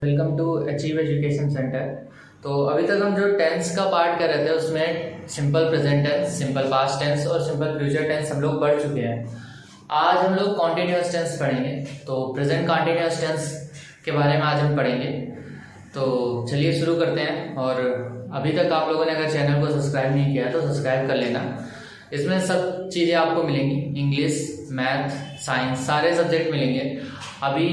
Welcome to Achieve Education Centre. तो अभी तक हम जो टेंस का पार्ट कर रहे थे उसमें simple present tense, simple past tense और सिंपल फ्यूचर टेंस हम लोग पढ़ चुके हैं। आज हम लोग कॉन्टिन्यूअस टेंस पढ़ेंगे। तो प्रेजेंट कॉन्टिन्यूअस टेंस के बारे में आज हम पढ़ेंगे। तो चलिए शुरू करते हैं। और अभी तक आप लोगों ने अगर चैनल को सब्सक्राइब नहीं किया तो सब्सक्राइब कर लेना। इसमें सब चीज़ें आपको मिलेंगी, इंग्लिश, मैथ, साइंस, सारे सब्जेक्ट मिलेंगे। अभी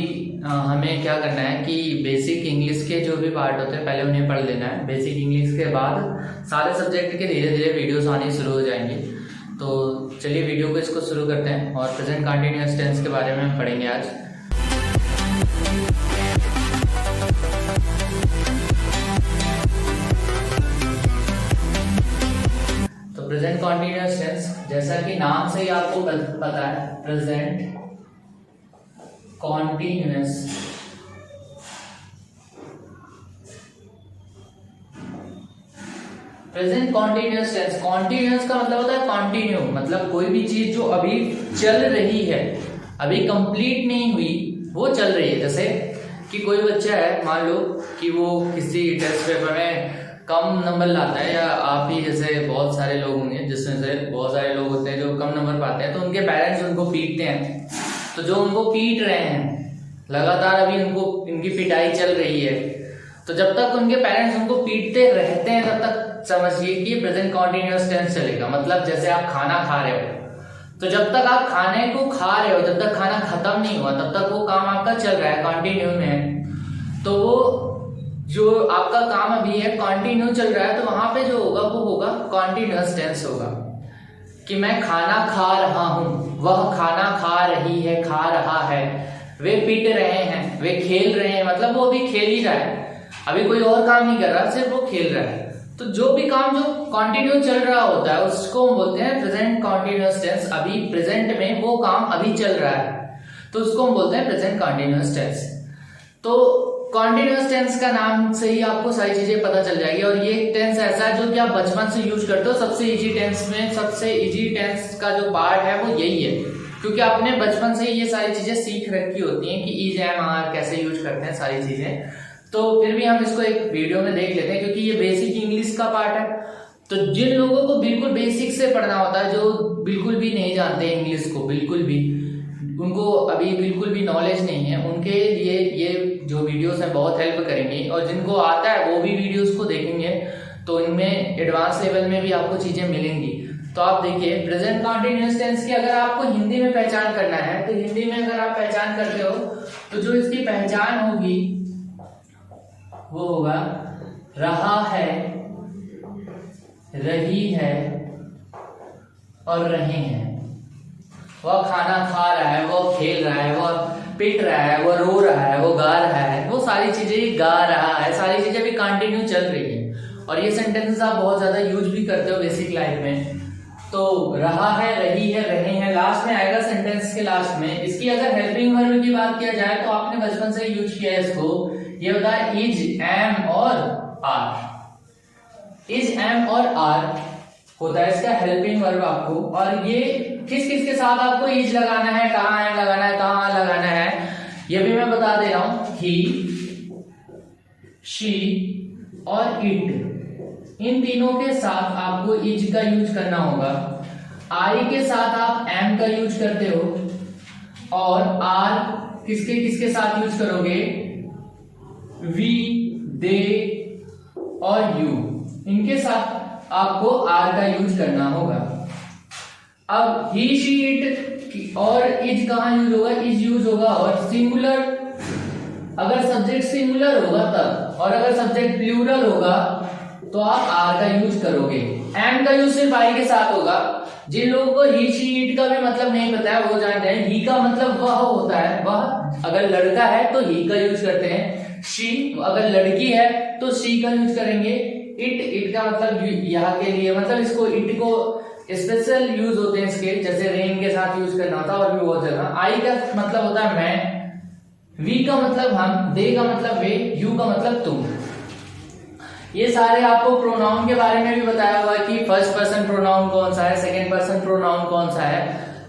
हमें क्या करना है कि बेसिक इंग्लिश के जो भी पार्ट होते हैं पहले उन्हें पढ़ लेना है। बेसिक इंग्लिश के बाद सारे सब्जेक्ट के धीरे धीरे वीडियोस आनी शुरू हो जाएंगे। तो चलिए वीडियो को इसको शुरू करते हैं और प्रेजेंट कंटिन्यूअस टेंस के बारे में हम पढ़ेंगे आज। तो प्रेजेंट कंटिन्यूअस टेंस, जैसा कि नाम से ही आपको पता है, present continuous. Present continuous tense, continuous का मतलब होता है कंटिन्यू, मतलब कोई भी चीज जो अभी चल रही है, अभी कंप्लीट नहीं हुई, वो चल रही है। जैसे कि कोई बच्चा है, मान लो कि वो किसी टेस्ट पेपर में कम नंबर लाता है, या आप ही जैसे बहुत सारे लोग होंगे जिसमें से बहुत सारे लोग होते हैं जो कम नंबर पाते हैं, तो उनके पेरेंट्स उनको पीटते हैं। तो जो उनको पीट रहे हैं लगातार, अभी उनको इनकी पिटाई चल रही है, तो जब तक उनके पेरेंट्स उनको पीटते रहते हैं तब तक समझिए कि प्रेजेंट कॉन्टिन्यूअस टेंस चलेगा। मतलब जैसे आप खाना खा रहे हो, तो जब तक आप खाने को खा रहे हो, जब तक खाना खत्म नहीं हुआ तब तक वो काम आपका चल रहा है, कंटिन्यू में है। तो वो जो आपका काम अभी है कंटिन्यू चल रहा है, तो वहां पे जो होगा वो होगा कॉन्टिन्यूअस टेंस होगा। कि मैं खाना खा रहा हूं, वह खाना खा रही है, खा रहा है, वे पीट रहे हैं, वे खेल रहे हैं, मतलब वो अभी खेल ही रहा है, अभी कोई और काम नहीं कर रहा, सिर्फ वो खेल रहा है। तो जो भी काम जो कंटिन्यू चल रहा होता है उसको हम बोलते हैं प्रेजेंट कंटिन्यूअस टेंस। अभी प्रेजेंट में वो काम अभी चल रहा है, तो उसको हम बोलते हैं प्रेजेंट कंटिन्यूअस टेंस। तो कॉन्टिन्यूअस टेंस का नाम से ही आपको सारी चीजें पता चल जाएगी। और ये टेंस ऐसा है जो कि आप बचपन से यूज करते हो। सबसे इजी टेंस में सबसे इजी टेंस का जो पार्ट है वो यही है, क्योंकि आपने बचपन से ये सारी चीजें सीख रखी होती हैं कि इज, एम, आर कैसे यूज करते हैं सारी चीजें। तो फिर भी हम इसको एक वीडियो में देख लेते हैं, क्योंकि ये बेसिक इंग्लिश का पार्ट है। तो जिन लोगों को बिल्कुल बेसिक से पढ़ना होता है, जो बिल्कुल भी नहीं जानते इंग्लिश को, बिल्कुल भी उनको अभी बिल्कुल भी नॉलेज नहीं है, उनके लिए ये जो वीडियोस हैं बहुत हेल्प करेंगी। और जिनको आता है वो भी वीडियोस को देखेंगे, तो इनमें एडवांस लेवल में भी आपको चीजें मिलेंगी। तो आप देखिए, प्रेजेंट कंटिन्यूअस टेंस की अगर आपको हिंदी में पहचान करना है, तो हिंदी में अगर आप पहचान करते हो तो जो इसकी पहचान होगी वो होगा रहा है, रही है और रहे हैं। वह खाना खा रहा है, वो खेल रहा है, वो पिट रहा है, वो रो रहा है, वो गा रहा है, वो सारी चीजें गा रहा है, सारी चीजें भी कंटिन्यू चल रही है। और ये सेंटेंसेस आप बहुत ज्यादा यूज भी करते हो बेसिक लाइफ में। तो रहा है, रही है, रहे हैं, लास्ट में आएगा सेंटेंस के लास्ट में। इसकी अगर हेल्पिंग वर्ब की बात किया जाए तो आपने बचपन से यूज किया है इसको। ये होता है इज, एम और आर। इज, एम और आर होता है इसका हेल्पिंग वर्ब आपको। और ये किस किस के साथ आपको इज लगाना है, कहाँ एम लगाना है, कहाँ लगाना है, ये भी मैं बता दे रहा हूं। ही, शी और इट, इन तीनों के साथ आपको इज का यूज करना होगा। आई के साथ आप एम का यूज करते हो। और आर किसके किसके साथ यूज करोगे? वी, दे और यू, इनके साथ आपको आर का यूज करना होगा। अब ही, शी, इट और इज कहां यूज होगा? इज यूज होगा और सिंगुलर, अगर सब्जेक्ट सिंगुलर होगा तब, और अगर सब्जेक्ट प्लूरल होगा तो आप आर का यूज करोगे। एम का यूज सिर्फ आई के साथ होगा। जिन लोगों को ही, शी, इट का भी मतलब नहीं पता है वो जानते हैं ही का मतलब वह होता है, वह अगर लड़का है तो ही का यूज करते हैं। शी अगर लड़की है तो शी का यूज करेंगे। इट का मतलब यहाँ के लिए, मतलब इसको इट को स्पेशल यूज होते हैं इसके, जैसे रेन के साथ यूज करना होता है और भी बहुत जगह। आई का मतलब होता है मैं, वी का मतलब हम, दे का मतलब वे, यू का मतलब तुम। ये सारे आपको प्रोनाउन के बारे में भी बताया हुआ है कि फर्स्ट पर्सन प्रोनाउन कौन सा है, सेकंड पर्सन प्रोनाउन कौन सा है,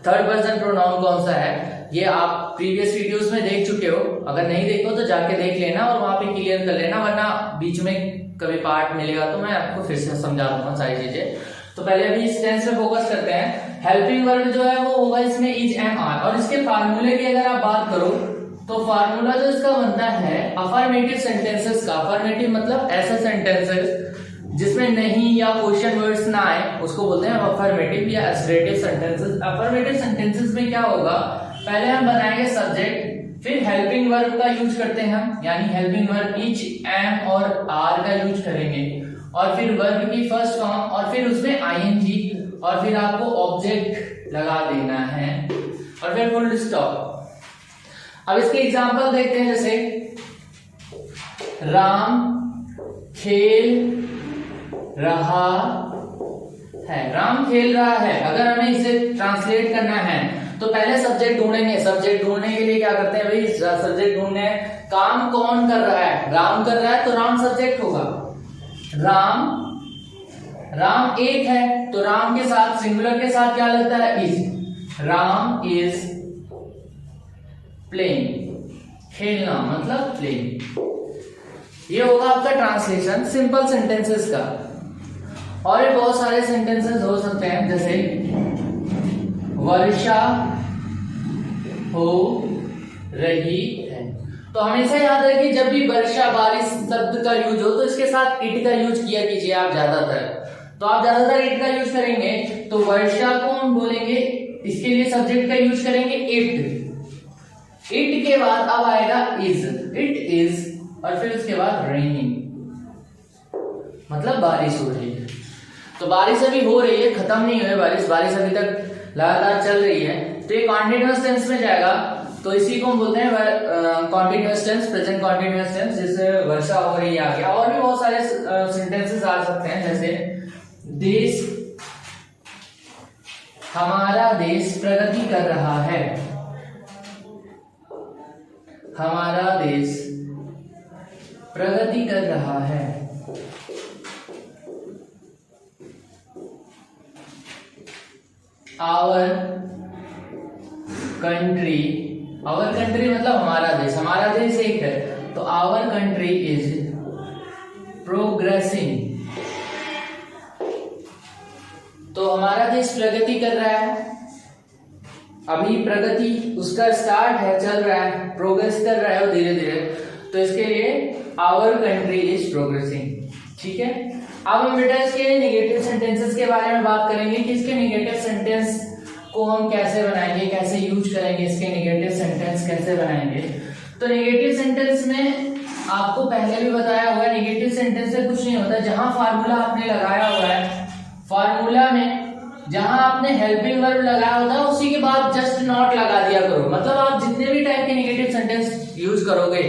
थर्ड पर्सन प्रोनाउन कौन सा है। ये आप प्रीवियस वीडियोस में देख चुके हो, अगर नहीं देखो तो जाके देख लेना और वहां पे क्लियर कर लेना, वरना बीच में कभी पार्ट मिलेगा तो मैं आपको फिर से समझा दूंगा सारी चीजें। तो पहले अभी इस टेंस पे फोकस करते हैं। हेल्पिंग वर्ब जो है वो होगा इसमें इज, एम, आर, और इसके फार्मूले की अगर आप बात करो तो फार्मूला जो इसका बनता है अफर्मेटिव सेंटेंसेस का। अफर्मेटिव मतलब ऐसा सेंटेंसेस जिसमें नहीं या क्वेश्चन वर्ड्स ना आए उसको बोलते हैं अफर्मेटिव या असर्टिव सेंटेंसेस। अफर्मेटिव सेंटेंसेस में क्या होगा, पहले हम बनाएंगे सब्जेक्ट, फिर हेल्पिंग वर्ब का यूज करते हैं हम, यानी हेल्पिंग वर्ब इज, एम और आर का यूज करेंगे, और फिर वर्ब की फर्स्ट फॉर्म, और फिर उसमें आईएनजी, और फिर आपको ऑब्जेक्ट लगा देना है, और फिर फुल स्टॉप। अब इसके एग्जांपल देखते हैं, जैसे राम खेल रहा है। राम खेल रहा है, अगर हमें इसे ट्रांसलेट करना है तो पहले सब्जेक्ट ढूंढेंगे। सब्जेक्ट ढूंढने के लिए क्या करते हैं भाई, सब्जेक्ट ढूंढने, काम कौन कर रहा है, राम कर रहा है तो राम सब्जेक्ट होगा। राम एक है तो राम के साथ सिंगुलर के साथ क्या लगता है, इज। राम इज प्लेइंग, खेलना मतलब प्लेइंग। ये होगा आपका ट्रांसलेशन सिंपल सेंटेंसेस का। और ये बहुत सारे सेंटेंसेस हो सकते हैं, जैसे वर्षा हो रही है। तो हमेशा याद रखिए जब भी वर्षा, बारिश शब्द का यूज हो तो इसके साथ इट का यूज किया कीजिए आप ज्यादातर। तो आप ज्यादातर इट का यूज करेंगे तो वर्षा को हम बोलेंगे, इसके लिए सब्जेक्ट का यूज करेंगे इट। इट के बाद अब आएगा इज, इट इज, और फिर उसके बाद रेनिंग, मतलब बारिश हो रही है। तो बारिश अभी हो रही है, खत्म नहीं हुई बारिश, बारिश अभी तक लगातार चल रही है, तो ये कॉन्टिन्यूअस टेंस में जाएगा। तो इसी को हम बोलते हैं continuous tense, present continuous tense, जिससे वर्षा हो रही है आ गया। और भी बहुत सारे सेंटेंसेस आ सकते हैं, जैसे देश, हमारा देश प्रगति कर रहा है, हमारा देश प्रगति कर रहा है। आवर कंट्री, आवर कंट्री मतलब हमारा देश, हमारा देश एक है तो आवर कंट्री इज प्रोग्रेसिंग। तो हमारा देश प्रगति कर रहा है, अभी प्रगति उसका स्टार्ट है, चल रहा है, प्रोग्रेस कर रहा है वो धीरे धीरे, तो इसके लिए आवर कंट्री इज प्रोग्रेसिंग। ठीक है, अब हम बेटा इसके नेगेटिव सेंटेंसेस के बारे में बात करेंगे कि इसके नेगेटिव सेंटेंस को हम कैसे बनाएंगे, कैसे यूज करेंगे, इसके नेगेटिव सेंटेंस कैसे बनाएंगे। तो नेगेटिव सेंटेंस में आपको पहले भी बताया हुआ है, नेगेटिव सेंटेंस से कुछ नहीं होता, जहां फार्मूला आपने लगाया हुआ है, फार्मूला में जहां आपने हेल्पिंग वर्ब लगाया होता है उसी के बाद जस्ट नॉट लगा दिया करो। मतलब आप जितने भी टाइप के नेगेटिव सेंटेंस यूज करोगे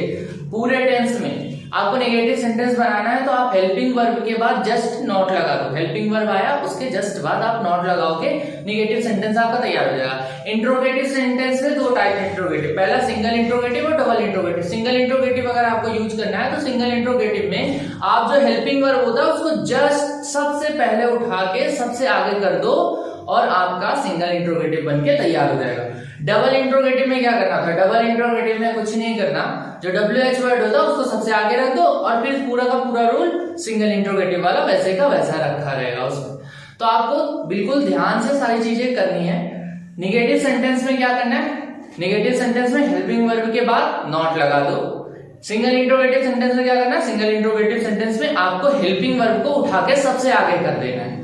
पूरे टेंस में, आपको नेगेटिव सेंटेंस बनाना है तो आप हेल्पिंग वर्ब के बाद जस्ट नॉट लगा दो। हेल्पिंग वर्ब आया उसके जस्ट बाद आप नॉट लगाओगे, नेगेटिव सेंटेंस आपका तैयार हो जाएगा। इंट्रोगेटिव सेंटेंस में दो टाइप इंट्रोगेटिव, पहला सिंगल इंट्रोगेटिव और डबल इंट्रोगेटिव। सिंगल इंट्रोगेटिव अगर आपको यूज करना है तो सिंगल इंट्रोगेटिव में आप जो हेल्पिंग वर्ब होता है उसको जस्ट सबसे पहले उठा के सबसे आगे कर दो और आपका सिंगल इंट्रोगेटिव बन के तैयार हो जाएगा। डबल इंट्रोगेटिव में क्या करना था, डबल इंट्रोगेटिव में कुछ नहीं करना, जो WH वर्ड होता है उसको सबसे आगे रख दो और फिर पूरा का पूरा रूल सिंगल इंट्रोगेटिव वाला वैसे का वैसा रखा रहेगा उसमें। तो आपको बिल्कुल ध्यान से सारी चीजें करनी है। नेगेटिव सेंटेंस में क्या करना है, नेगेटिव सेंटेंस में हेल्पिंग वर्ब के बाद नॉट लगा दो। सिंगल इंट्रोगेटिव सेंटेंस में क्या करना है, सिंगल इंट्रोगेटिव सेंटेंस में आपको हेल्पिंग वर्ब को उठा के सबसे आगे कर देना है।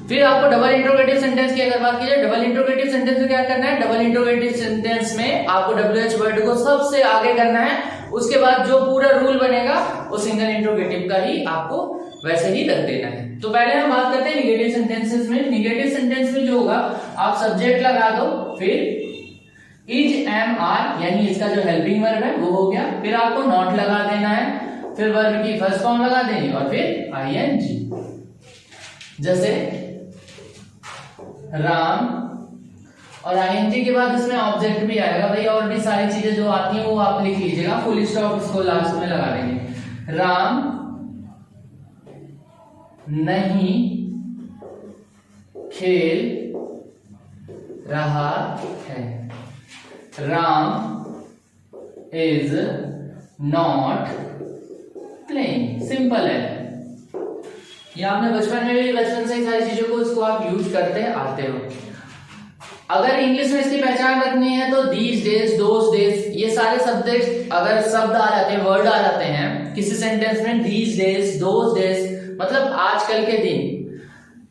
फिर आपको डबल इंट्रोगेटिव सेंटेंस की अगर बात की जाए, डबल इंट्रोगेटिव सेंटेंस में क्या करना है, डबल इंट्रोगेटिव सेंटेंस में आपको WH वर्ड को सबसे आगे करना है, उसके बाद जो पूरा रूल बनेगा वो सिंगल इंट्रोगेटिव का ही आपको वैसे ही रख देना है। तो पहले हम बात करते हैं निगेटिव सेंटेंसेस में। निगेटिव सेंटेंस में जो होगा आप सब्जेक्ट लगा दो, फिर इज, एम, आर यानी इसका जो हेल्पिंग वर्ब है वो हो गया, फिर आपको नॉट लगा देना है, फिर वर्ब की फर्स्ट फॉर्म लगा देनी और फिर ING। जैसे राम और ING के बाद इसमें ऑब्जेक्ट भी आएगा भाई, और भी सारी चीजें जो आती हैं वो आप लिख लीजिएगा, फुल स्टॉप इसको लास्ट में लगा देंगे। राम नहीं खेल रहा है, Ram is not playing. Simple है। ये आपने बचपन में भी, बचपन से ही सारी चीजों को इसको आप यूज करते आते हो। अगर इंग्लिश में इसकी पहचान रखनी है तो दीज डेज, दोज डेज, ये सारे सब्जेक्ट अगर शब्द आ जाते हैं, वर्ड आ जाते हैं किसी सेंटेंस में, दीज डेज, दोज डेज मतलब आजकल के दिन,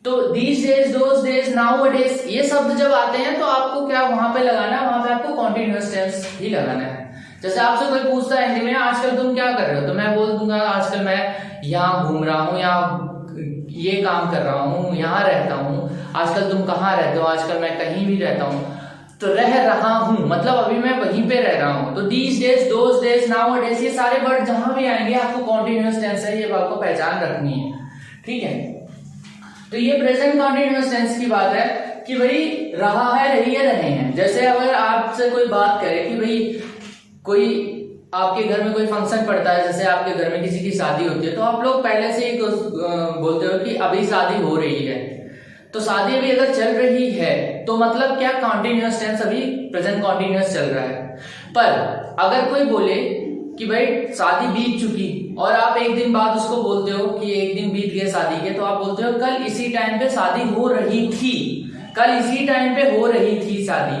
तो these days, those days, now days, ये शब्द जब आते हैं तो आपको क्या वहां पे लगाना है, वहां पे आपको कॉन्टिन्यूअस टेंस ही लगाना है। जैसे आपसे कोई पूछता है हिंदी में आजकल तुम क्या कर रहे हो, तो मैं बोल दूंगा आजकल मैं यहाँ घूम रहा हूँ, यहाँ ये काम कर रहा हूँ, यहाँ रहता हूँ। आजकल तुम कहाँ रहते हो, आजकल मैं कहीं भी रहता हूँ। तो रह रहा हूँ मतलब अभी मैं वहीं पे रह रहा हूँ। तो these days, those days, now days, ये सारे वर्ड जहां भी आएंगे आपको कॉन्टिन्यूअस टेंस है, ये आपको पहचान रखनी है। ठीक है, तो ये प्रेजेंट कॉन्टिन्यूअस टेंस की बात है कि भाई रहा है, रही है, रहे हैं। जैसे अगर आपसे कोई बात करे कि भाई कोई आपके घर में कोई फंक्शन पड़ता है, जैसे आपके घर में किसी की शादी होती है, तो आप लोग पहले से ही बोलते हो कि अभी शादी हो रही है। तो शादी अभी अगर चल रही है तो मतलब क्या, कॉन्टिन्यूअस टेंस अभी प्रेजेंट कॉन्टिन्यूअस चल रहा है। पर अगर कोई बोले कि भाई शादी बीत चुकी और आप एक दिन बाद उसको बोलते हो कि एक दिन बीत गए शादी के, तो आप बोलते हो कल इसी टाइम पे शादी हो रही थी, कल इसी टाइम पे हो रही थी शादी।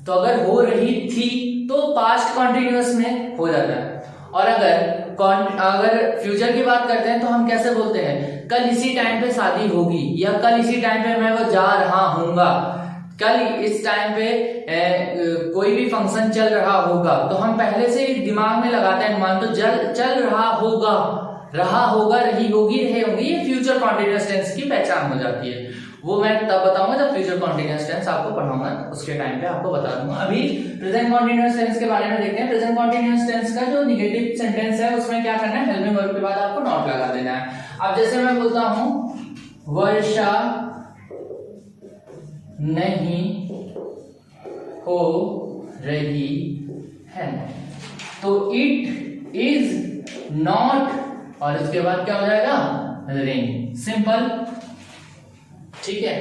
तो अगर हो रही थी तो पास्ट कॉन्टिन्यूअस में हो जाता है। और अगर फ्यूचर की बात करते हैं तो हम कैसे बोलते हैं, कल इसी टाइम पे शादी होगी, या कल इसी टाइम पे मैं वो जा रहा हूँगा, कल इस टाइम पे कोई भी फंक्शन चल रहा होगा। तो हम पहले से ही दिमाग में लगाते हैं अनुमान, तो चल रहा होगा, रहा होगा, रही होगी, रहे होंगे, ये फ्यूचर कॉन्टिन्यूअस टेंस की पहचान हो जाती है। वो मैं तब बताऊंगा जब फ्यूचर कॉन्टिन्यूअस टेंस आपको पढ़ाऊंगा, उसके टाइम पे आपको बता दूंगा। अभी प्रेजेंट कॉन्टिन्यूअस टेंस के बारे में देखते हैं। प्रेजेंट कॉन्टिन्यूअस टेंस का जो नेगेटिव सेंटेंस है उसमें क्या करना है, हेल्पिंग वर्ब के बाद आपको नॉट लगा देना है। अब जैसे मैं बोलता हूं वर्षा नहीं हो रही है, तो इट इज नॉट, और इसके बाद क्या हो जाएगा, रेन। सिंपल। ठीक है,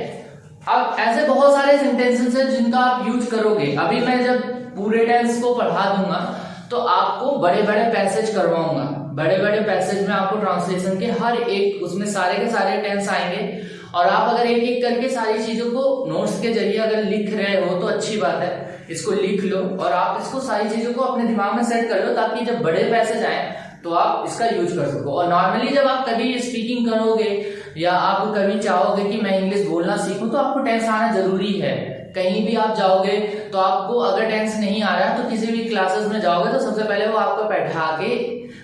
अब ऐसे बहुत सारे सेंटेंसेस हैं जिनका आप यूज करोगे। अभी मैं जब पूरे टेंस को पढ़ा दूंगा तो आपको बड़े बड़े पैसेज करवाऊंगा, बड़े बड़े पैसेज में आपको ट्रांसलेशन के हर एक, उसमें सारे के सारे टेंस आएंगे, और आप अगर एक एक करके सारी चीजों को नोट्स के जरिए अगर लिख रहे हो तो अच्छी बात है, इसको लिख लो और आप इसको सारी चीजों को अपने दिमाग में सेट कर लो, ताकि जब बड़े पैसेज आए तो आप इसका यूज कर सको। और नॉर्मली जब आप कभी स्पीकिंग करोगे या आप कभी चाहोगे कि मैं इंग्लिश बोलना सीखूं, तो आपको टेंस आना जरूरी है। कहीं भी आप जाओगे तो आपको अगर टेंस नहीं आ रहा है तो किसी भी क्लासेस में जाओगे तो सबसे पहले वो आपको बैठा के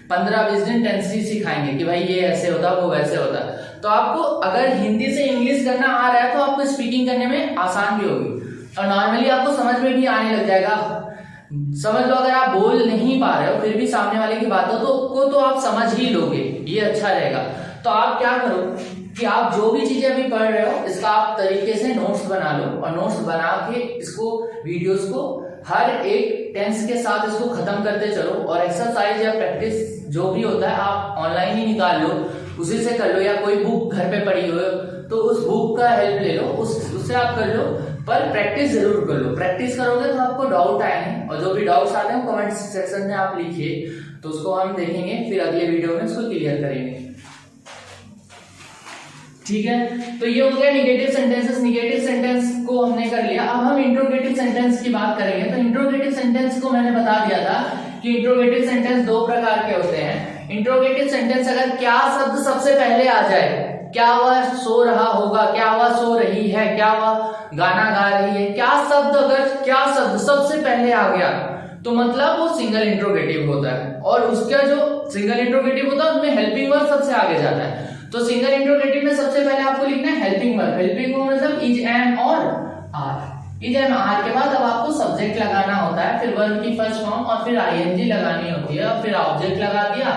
15-20 दिन टेंस ही सिखाएंगे कि भाई ये ऐसे होता, वो वैसे होता। तो आपको अगर हिंदी से इंग्लिश करना आ रहा है तो आपको स्पीकिंग करने में आसान भी होगी, और नॉर्मली आपको समझ में भी आने लग जाएगा। समझ लो, अगर आप बोल नहीं पा रहे हो फिर भी सामने वाले की बातों तो आप समझ ही लोगे, ये अच्छा रहेगा। तो आप क्या करो कि आप जो भी चीजें अभी पढ़ रहे हो इसका आप तरीके से नोट्स बना लो, और नोट्स बना के इसको, वीडियोस को हर एक टेंस के साथ इसको खत्म करते चलो। और एक्सरसाइज या प्रैक्टिस जो भी होता है आप ऑनलाइन ही निकाल लो, उसी से कर लो, या कोई बुक घर पे पड़ी हो तो उस बुक का हेल्प ले लो, उससे आप कर लो, पर प्रैक्टिस जरूर कर लो। प्रैक्टिस करोगे तो आपको डाउट आएंगे, और जो भी डाउट्स आते हैं कमेंट सेक्शन में आप लिखिए, तो उसको हम देखेंगे, फिर अगले वीडियो में उसको क्लियर करेंगे। ठीक है, तो ये हो गया निगेटिव सेंटेंसेस। निगेटिव सेंटेंस को हमने कर लिया। अब हम इंट्रोगेटिव सेंटेंस की बात करेंगे। तो इंट्रोगेटिव सेंटेंस को मैंने बता दिया था कि इंट्रोगेटिव सेंटेंस दो प्रकार के होते हैं। इंट्रोगेटिव सेंटेंस अगर क्या शब्द सबसे पहले आ जाए, क्या वह सो रहा होगा, क्या वह सो रही है, क्या वह गाना गा रही है, क्या शब्द, अगर क्या शब्द सबसे पहले आ गया तो मतलब वो सिंगल इंट्रोगेटिव होता है। और उसका जो सिंगल इंट्रोगेटिव होता है उसमें हेल्पिंग वर्ब सबसे आगे जाता है। तो सिंगल इंट्रोगेटिव में सबसे पहले आपको लिखना है हेल्पिंग वर्ब। हेल्पिंग वर्ब मतलब इज, एम और आर। इज, एम, आर के बाद अब आपको सब्जेक्ट लगाना होता है, फिर वर्ब की फर्स्ट फॉर्म, और फिर आईएनजी लगानी होती है, और फिर ऑब्जेक्ट लगा दिया,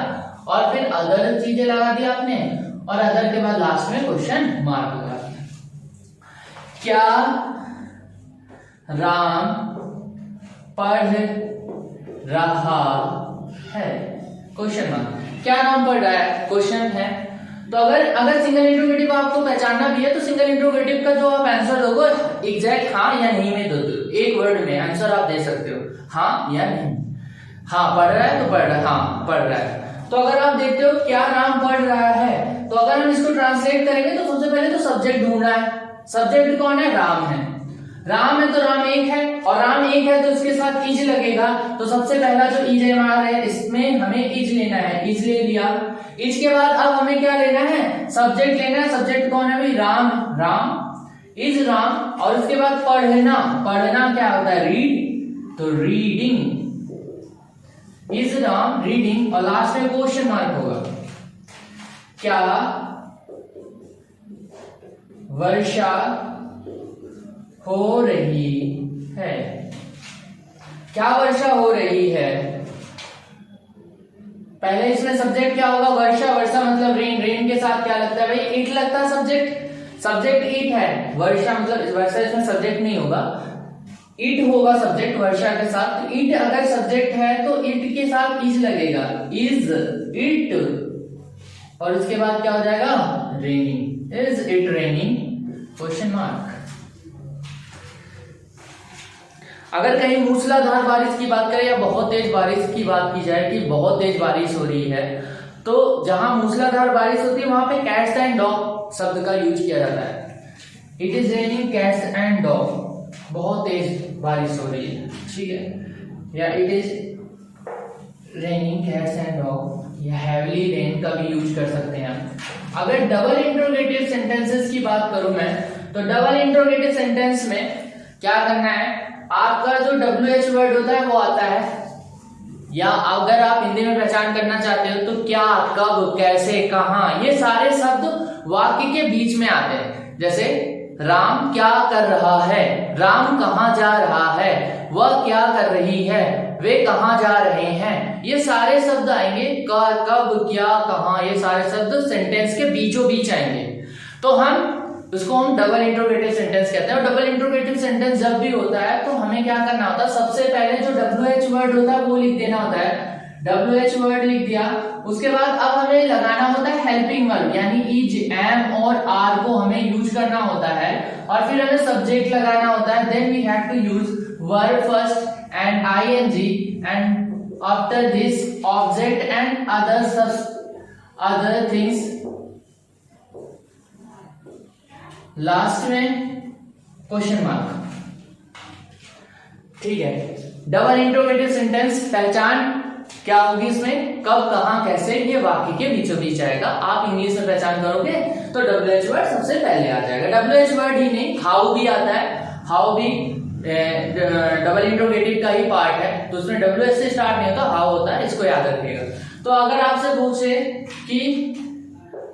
और फिर अदर चीजें लगा दी आपने, और अदर के बाद लास्ट में क्वेश्चन मार्क लगा दिया। क्या राम पढ़ रहा है, क्वेश्चन मार्क। क्या राम पढ़ रहा है, क्वेश्चन है। तो अगर सिंगल इंट्रोगेटिव आपको पहचानना भी है तो सिंगल इंट्रोगेटिव का जो आप आंसर दोगे एग्जैक्ट हाँ या नहीं में दो, एक वर्ड में आंसर आप दे सकते हो, हाँ या नहीं। हाँ पढ़ रहा है तो पढ़ रहा है, हाँ पढ़ रहा है। तो अगर आप देखते हो क्या राम पढ़ रहा है, तो अगर हम इसको ट्रांसलेट करेंगे तो सबसे पहले तो सब्जेक्ट ढूंढना है। सब्जेक्ट कौन है? राम है। राम है तो राम एक है, और राम एक है तो इसके साथ इज लगेगा। तो सबसे पहला जो इज है इसमें हमें इज लेना है, इज ले लिया। इज के बाद अब हमें क्या लेना है? सब्जेक्ट लेना है। सब्जेक्ट कौन है भाई? राम, राम इज राम। और उसके बाद पढ़ना, पढ़ना क्या होता है? रीड, तो रीडिंग इज राम रीडिंग। और लास्ट में क्वेश्चन मार्क होगा, क्या वर्षा हो रही है? क्या वर्षा हो रही है? पहले इसमें सब्जेक्ट क्या होगा? वर्षा। वर्षा मतलब रेन, रेन के साथ क्या लगता है भाई? इट लगता है सब्जेक्ट, सब्जेक्ट इट है। वर्षा मतलब वर्षा इसमें सब्जेक्ट नहीं होगा, इट होगा सब्जेक्ट वर्षा के साथ। इट अगर सब्जेक्ट है तो इट के साथ इज लगेगा, इज इट। और उसके बाद क्या हो जाएगा? Raining, is it raining? Question mark. अगर कहीं मूसलाधार बारिश की बात करें या बहुत तेज बारिश की बात की जाए कि बहुत तेज बारिश हो रही है, तो जहां मूसलाधार बारिश होती है वहां पे कैट्स एंड डॉग शब्द का यूज किया जाता है। It is raining cats and dog, बहुत तेज बारिश हो रही है, ठीक है। या it is raining cats and dog, या हैवीली रेन का भी यूज कर सकते हैं हम। अगर डबल इंट्रोगेटिव सेंटेंसेस की बात करूं मैं, तो डबल इंट्रोगेटिव सेंटेंस में क्या करना है? आपका जो WH वर्ड होता है वो आता है, या अगर आप हिंदी में पहचान करना चाहते हो तो क्या, कब, कैसे, कहां, ये सारे शब्द वाक्य के बीच में आते हैं। जैसे राम क्या कर रहा है, राम कहां जा रहा है, वह क्या कर रही है, वे कहां जा रहे हैं, ये सारे शब्द आएंगे। कब, क्या, कहां, ये सारे शब्द सेंटेंस के बीचों बीच आएंगे। तो उसको हम डबल इंट्रोगेटिव सेंटेंस कहते हैं। और डबल इंट्रोगेटिव सेंटेंस जब भी होता है तो हमें क्या करना होता है? सबसे पहले जो WH वर्ड होता है वो लिख देना होता है। WH वर्ड लिख दिया, उसके बाद अब हमें लगाना होता है हेल्पिंग वर्ब, यानी इज, एम और आर को हमें यूज करना होता है। और फिर हमें सब्जेक्ट लगाना होता है। Then we have to use verb first and ING, and after this object and other things. Last में क्वेश्चन मार्क, ठीक है। डबल इंट्रोगेटिव सेंटेंस पहचान क्या होगी इसमें? कब, कहां, कैसे, ये वाक्य के बीचों बीच आएगा। आप इंग्लिश में पहचान करोगे तो WH वर्ड सबसे पहले आ जाएगा। WH वर्ड ही नहीं, हाउ भी आता है। हाउ भी डबल इंट्रोगेटिव का ही पार्ट है, तो उसमें WH से स्टार्ट नहीं होता, हाउ होता है, इसको याद रखिएगा। तो अगर आपसे पूछे कि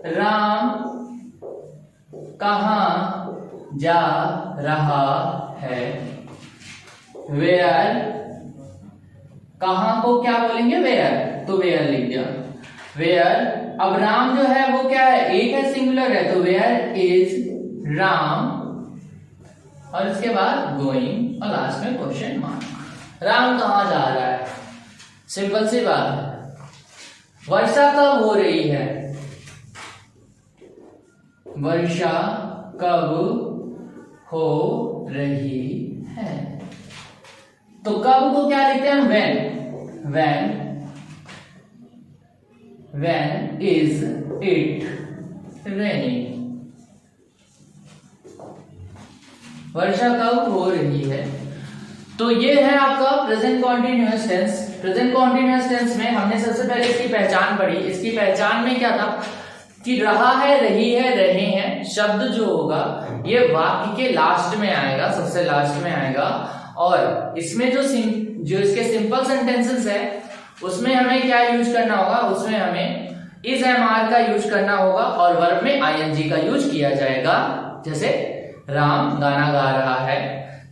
राम कहां जा रहा है, वेयर, कहां को क्या बोलेंगे? वेयर, तो वेयर लिख दिया, वेयर। अब राम जो है वो क्या है? एक है, सिंगुलर है, तो वेयर इज राम। और इसके बाद गोइंग, और लास्ट में क्वेश्चन मार्क। राम कहां जा रहा है? सिंपल सी बात है। वर्षा कब हो रही है? वर्षा कब हो रही है? तो कब को क्या लिखते हैं? when is it raining? वर्षा कब हो रही है? तो ये है आपका present continuous tense. Present continuous tense में हमने सबसे पहले इसकी पहचान पढ़ी। इसकी पहचान में क्या था कि रहा है, रही है, रहे हैं शब्द जो होगा ये वाक्य के लास्ट में आएगा, सबसे लास्ट में आएगा। और इसमें जो इसके सिंपल सेंटेंसेस है उसमें हमें क्या यूज करना होगा? उसमें हमें इज एम आर का यूज करना होगा और वर्ब में ING का यूज किया जाएगा। जैसे राम गाना गा रहा है,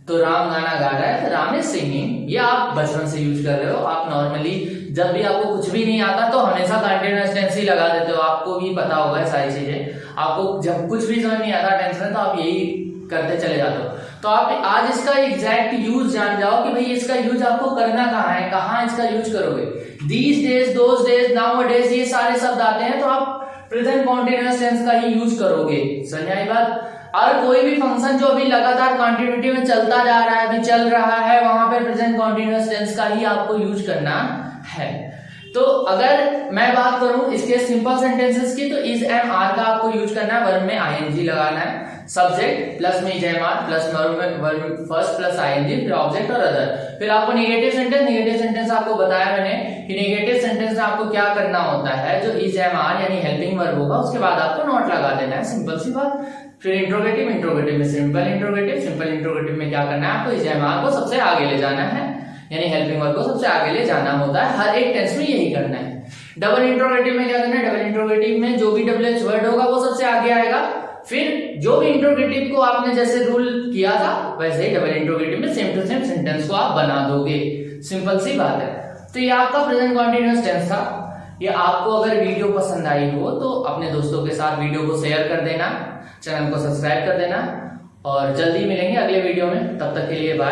तो राम गाना गा रहा है, राम इज सिंगिंग। ये आप बचपन से यूज कर रहे हो। आप नॉर्मली जब भी आपको कुछ भी नहीं आता तो हमेशा कंटीन्यूअस टेंस ही लगा देते हो। आपको भी पता होगा सारी चीजें। आपको जब कुछ भी समझ नहीं आता टेंस में तो आप यही करते चले जाते हो। तो आप आज इसका एग्जैक्ट यूज जान जाओ कि भाई इसका यूज आपको करना कहाँ है, कहाँ इसका यूज करोगे। These days, those days, now days, ये सारे शब्द आते हैं तो आप प्रेजेंट कॉन्टिन्यूअस टेंस का ही यूज करोगे। समझ आई बात। और कोई भी फंक्शन जो अभी लगातार कंटिन्यूटी में चलता जा रहा है, अभी चल रहा है, वहां पे प्रेजेंट कॉन्टिन्यूअस टेंस का ही आपको यूज करना है। तो अगर मैं बात करूं इसके सिंपल सेंटेंसेस की, तो इज एम आर का आपको यूज करना है, वर्ब में आईएनजी लगाना है, सब्जेक्ट प्लस में is am are plus verb first plus ING, फिर ऑब्जेक्ट और अदर। फिर आपको नेगेटिव सेंटेंस आपको बताया मैंने कि नेगेटिव सेंटेंस में आपको क्या करना होता है, जो इज एम आर यानी हेल्पिंग वर्ब होगा उसके बाद आपको नॉट लगा देना है, सिंपल सी बात। फिर इंट्रोगेटिव में सिंपल इंट्रोगेटिव में क्या करना है, आपको इज एम आर को सबसे आगे ले जाना है, यानी हेल्पिंग वर्ब को सबसे आगे ले जाना होता है, हर एक टेंस में यही करना है। डबल इंट्रोगेटिव में क्या करना है, डबल इंट्रोगेटिव में जो भी WH वर्ड होगा वो सबसे आगे आएगा, फिर जो भी इंट्रोगेटिव को आपने जैसे रूल किया था वैसे ही डबल इंट्रोगेटिव में सेम टू सेम सेंटेंस को आप बना दोगे, सिंपल सी बात है। तो ये आपका प्रेजेंट कॉन्टिन्यूअस टेंस था। ये आपको अगर वीडियो पसंद आई हो तो अपने दोस्तों के साथ वीडियो को शेयर कर देना, चैनल को सब्सक्राइब कर देना, और जल्दी मिलेंगे अगले वीडियो में, तब तक के लिए बाय।